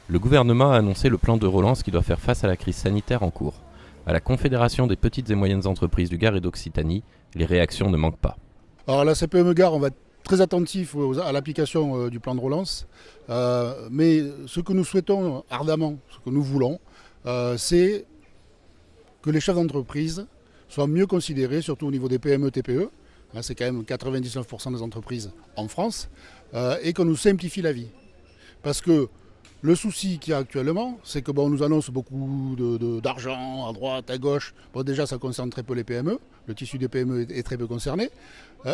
Le gouvernement a annoncé le plan de relance qui doit faire face à la crise sanitaire en cours. À la Confédération des petites et moyennes entreprises du Gard et d'Occitanie, les réactions ne manquent pas. Alors la CPME Gard, on va être très attentif à l'application du plan de relance. Mais ce que nous souhaitons ardemment, ce que nous voulons, c'est que les chefs d'entreprise soient mieux considérés, surtout au niveau des PME, TPE. C'est quand même 99% des entreprises en France. Et qu'on nous simplifie la vie. Parce que le souci qu'il y a actuellement, c'est que on nous annonce beaucoup d'argent à droite, à gauche. Bon, déjà, ça concerne très peu les PME. Le tissu des PME est très peu concerné.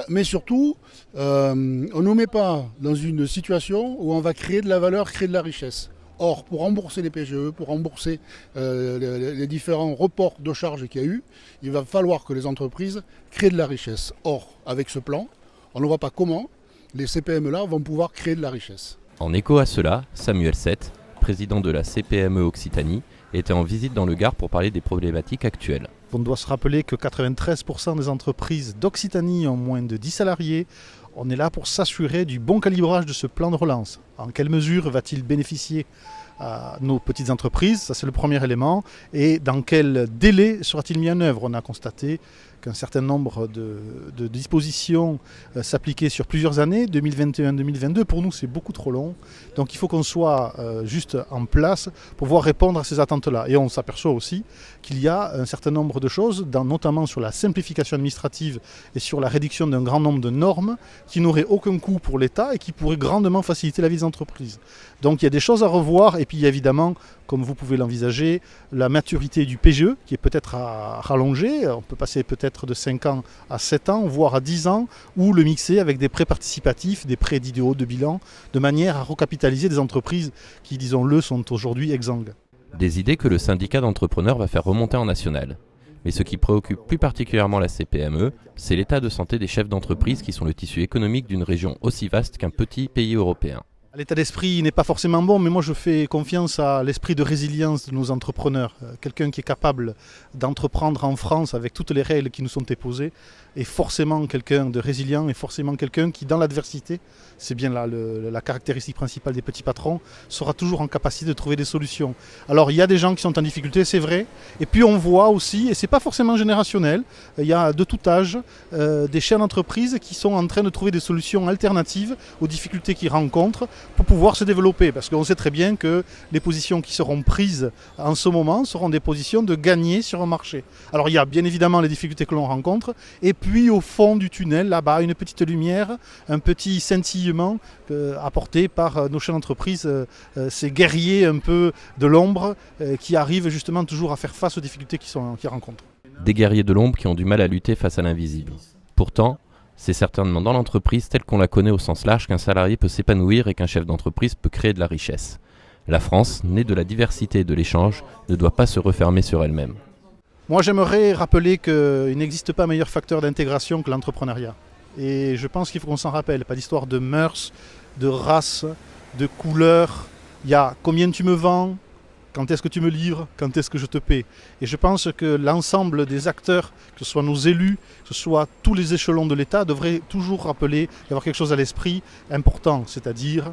Mais surtout, on ne nous met pas dans une situation où on va créer de la valeur, créer de la richesse. Or, pour rembourser les PGE, pour rembourser les différents reports de charges qu'il y a eu, il va falloir que les entreprises créent de la richesse. Or, avec ce plan, on ne voit pas comment les CPME-là vont pouvoir créer de la richesse. En écho à cela, Samuel Sett, président de la CPME Occitanie, était en visite dans le Gard pour parler des problématiques actuelles. On doit se rappeler que 93% des entreprises d'Occitanie ont moins de 10 salariés. On est là pour s'assurer du bon calibrage de ce plan de relance. En quelle mesure va-t-il bénéficier à nos petites entreprises? Ça, c'est le premier élément. Et dans quel délai sera-t-il mis en œuvre? On a constaté qu'un certain nombre de dispositions s'appliquaient sur plusieurs années, 2021-2022. Pour nous, c'est beaucoup trop long. Donc il faut qu'on soit juste en place pour pouvoir répondre à ces attentes-là. Et on s'aperçoit aussi qu'il y a un certain nombre de choses, notamment sur la simplification administrative et sur la réduction d'un grand nombre de normes, qui n'auraient aucun coût pour l'État et qui pourraient grandement faciliter la vie des entreprises. Donc il y a des choses à revoir. Et puis il y a évidemment, comme vous pouvez l'envisager, la maturité du PGE, qui est peut-être à rallonger. On peut passer peut-être de 5 ans à 7 ans, voire à 10 ans, ou le mixer avec des prêts participatifs, des prêts d'idéaux de bilan, de manière à recapitaliser des entreprises qui, disons-le, sont aujourd'hui exsangues. Des idées que le syndicat d'entrepreneurs va faire remonter en national. Mais ce qui préoccupe plus particulièrement la CPME, c'est l'état de santé des chefs d'entreprise qui sont le tissu économique d'une région aussi vaste qu'un petit pays européen. L'état d'esprit n'est pas forcément bon, mais moi je fais confiance à l'esprit de résilience de nos entrepreneurs. Quelqu'un qui est capable d'entreprendre en France avec toutes les règles qui nous sont imposées est forcément quelqu'un de résilient et forcément quelqu'un qui, dans l'adversité, c'est bien là la caractéristique principale des petits patrons, sera toujours en capacité de trouver des solutions. Alors il y a des gens qui sont en difficulté, c'est vrai, et puis on voit aussi, et c'est pas forcément générationnel, il y a de tout âge des chefs d'entreprise qui sont en train de trouver des solutions alternatives aux difficultés qu'ils rencontrent pour pouvoir se développer, parce qu'on sait très bien que les positions qui seront prises en ce moment seront des positions de gagner sur un marché. Alors il y a bien évidemment les difficultés que l'on rencontre, et puis au fond du tunnel, là-bas, une petite lumière, un petit scintillement apporté par nos chefs d'entreprise, ces guerriers un peu de l'ombre qui arrivent justement toujours à faire face aux difficultés qu'ils rencontrent. Des guerriers de l'ombre qui ont du mal à lutter face à l'invisible. Pourtant, c'est certainement dans l'entreprise telle qu'on la connaît au sens large qu'un salarié peut s'épanouir et qu'un chef d'entreprise peut créer de la richesse. La France, née de la diversité et de l'échange, ne doit pas se refermer sur elle-même. Moi, j'aimerais rappeler qu'il n'existe pas meilleur facteur d'intégration que l'entrepreneuriat. Et je pense qu'il faut qu'on s'en rappelle. Pas d'histoire de mœurs, de race, de couleur. Il y a combien tu me vends, quand est-ce que tu me livres, quand est-ce que je te paie. Et je pense que l'ensemble des acteurs, que ce soit nos élus, que ce soit tous les échelons de l'État, devraient toujours rappeler y avoir quelque chose à l'esprit important, c'est-à-dire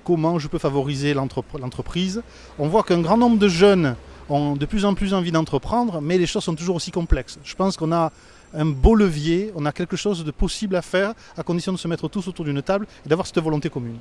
comment je peux favoriser l'entreprise. On voit qu'un grand nombre de jeunes ont de plus en plus envie d'entreprendre, mais les choses sont toujours aussi complexes. Je pense qu'on a un beau levier, on a quelque chose de possible à faire, à condition de se mettre tous autour d'une table et d'avoir cette volonté commune.